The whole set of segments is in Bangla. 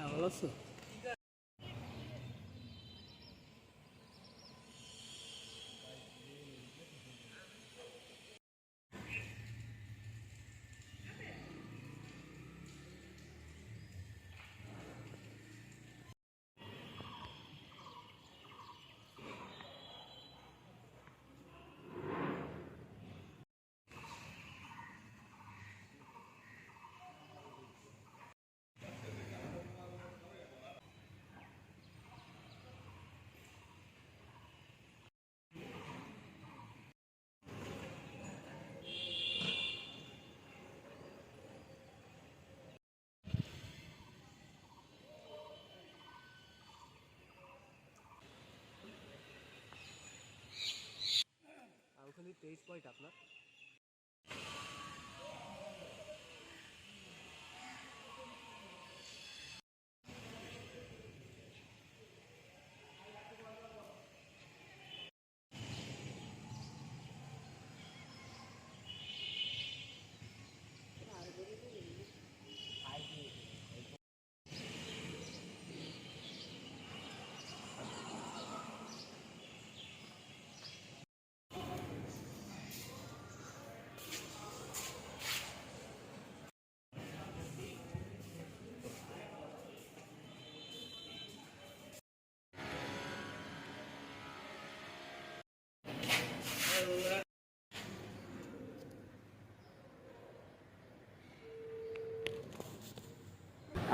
ভালো আছো? ওখানে 23 পয়েন্ট আপনার।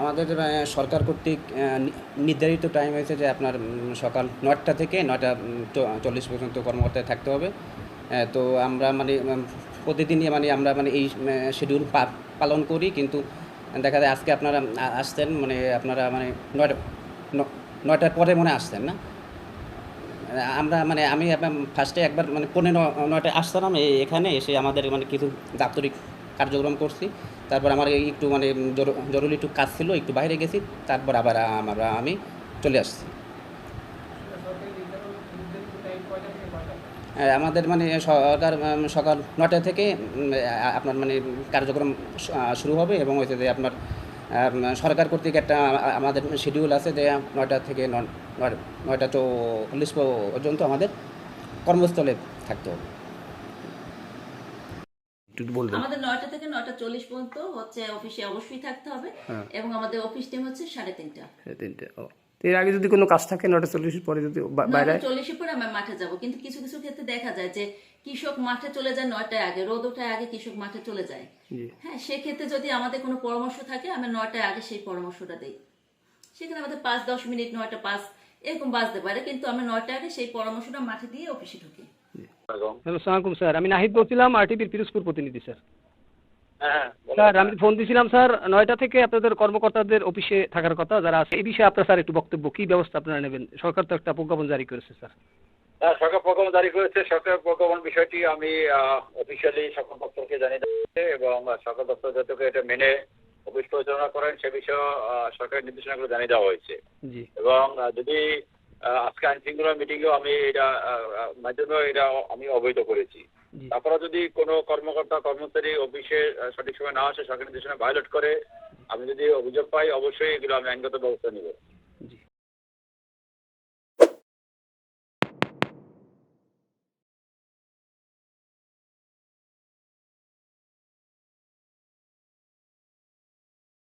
আমাদের সরকার কর্তৃক নির্ধারিত টাইম হয়েছে যে আপনার সকাল 9টা থেকে 9টা 40 পর্যন্ত কর্মকর্তায় থাকতে হবে। তো আমরা মানে প্রতিদিনই মানে আমরা মানে এই শিডিউল পালন করি, কিন্তু দেখা যায় আজকে আপনারা আসছেন মানে আপনারা মানে 9টার পরে মনে আসছেন না। আমরা মানে আমি ফার্স্টে একবার মানে 9:45 আসছিলাম এখানে এসে আমাদের মানে কিছু দাপ্তরিক কার্যক্রম করছি। তারপর আমার একটু মানে জরুরি একটু কাজ ছিল, একটু বাইরে গেছি, তারপর আবার আমি চলে আসছি। আমাদের মানে সরকার সকাল 9টা থেকে আপনার মানে কার্যক্রম শুরু হবে, এবং হচ্ছে যে আপনার সরকার কর্তৃক একটা আমাদের শিডিউল আছে যে 9টা থেকে 9টা 40 পর্যন্ত আমাদের কর্মস্থলে থাকতে হবে। আমাদের 9টা থেকে 9টা 40 পর্যন্ত হচ্ছে অফিসে অবশ্যই থাকতে হবে, এবং আমাদের অফিস টাইম হচ্ছে 3:30। এর আগে যদি কোনো কাজ থাকে 9:40 পরে যদি বাইরে 9:40 পরে আমরা মাঠে যাব, কিন্তু কিছু কিছু ক্ষেত্রে দেখা যায় যে কৃষক মাঠে চলে যায় 9টায় আগে, রোদ ওঠার আগে কৃষক মাঠে চলে যায়। হ্যাঁ, সেক্ষেত্রে যদি আমাদের কোনো পরামর্শ থাকে আমরা 9টায় আগে সেই পরামর্শটা দেই। সেখানে আমাদের 5-10 মিনিট 9টা 5 এরকম বাজতে পারে, কিন্তু আমরা 9টায় আগে সেই পরামর্শটা মাঠে দিয়ে অফিসে ঢুকি। আসসালামু স্যার, আমি নাহিদ বলছিলাম, আরটিভির পিরোজপুর প্রতিনিধি স্যার। স্যার আমি ফোন দিয়েছিলাম স্যার, 9টা থেকে আপনাদের কর্মকর্তাদের অফিসে থাকার কথা যারা আছে, এই বিষয়ে আপনার স্যার একটু বক্তব্য, কি ব্যবস্থা আপনারা নেবেন? সরকার তো একটা প্রজ্ঞাপন জারি করেছে স্যার। সরকার প্রজ্ঞাপন জারি করেছে। সরকার প্রজ্ঞাপন বিষয়টি আমি অফিসিয়ালি সকল দপ্তরকে জানিয়ে দিয়েছে, এবং সকল দপ্তর যাতে এটা মেনে অফিস পরিচালনা করেন সে বিষয়ে সরকারের নির্দেশনাগুলো জানিয়ে দেওয়া হয়েছে। এবং যদি আজকে আইন শৃঙ্খলা মিটিংয়েও আমি এটা মাধ্যমে এটা আমি অবহিত করেছি। তারপরে যদি কোনো কর্মকর্তা কর্মচারী অফিসে সঠিক সময় না আসে, সরকারি নির্দেশনা ভায়োলেট করে, আমি যদি অভিযোগ পাই অবশ্যই এগুলো আমি আইনগত ব্যবস্থা নিব।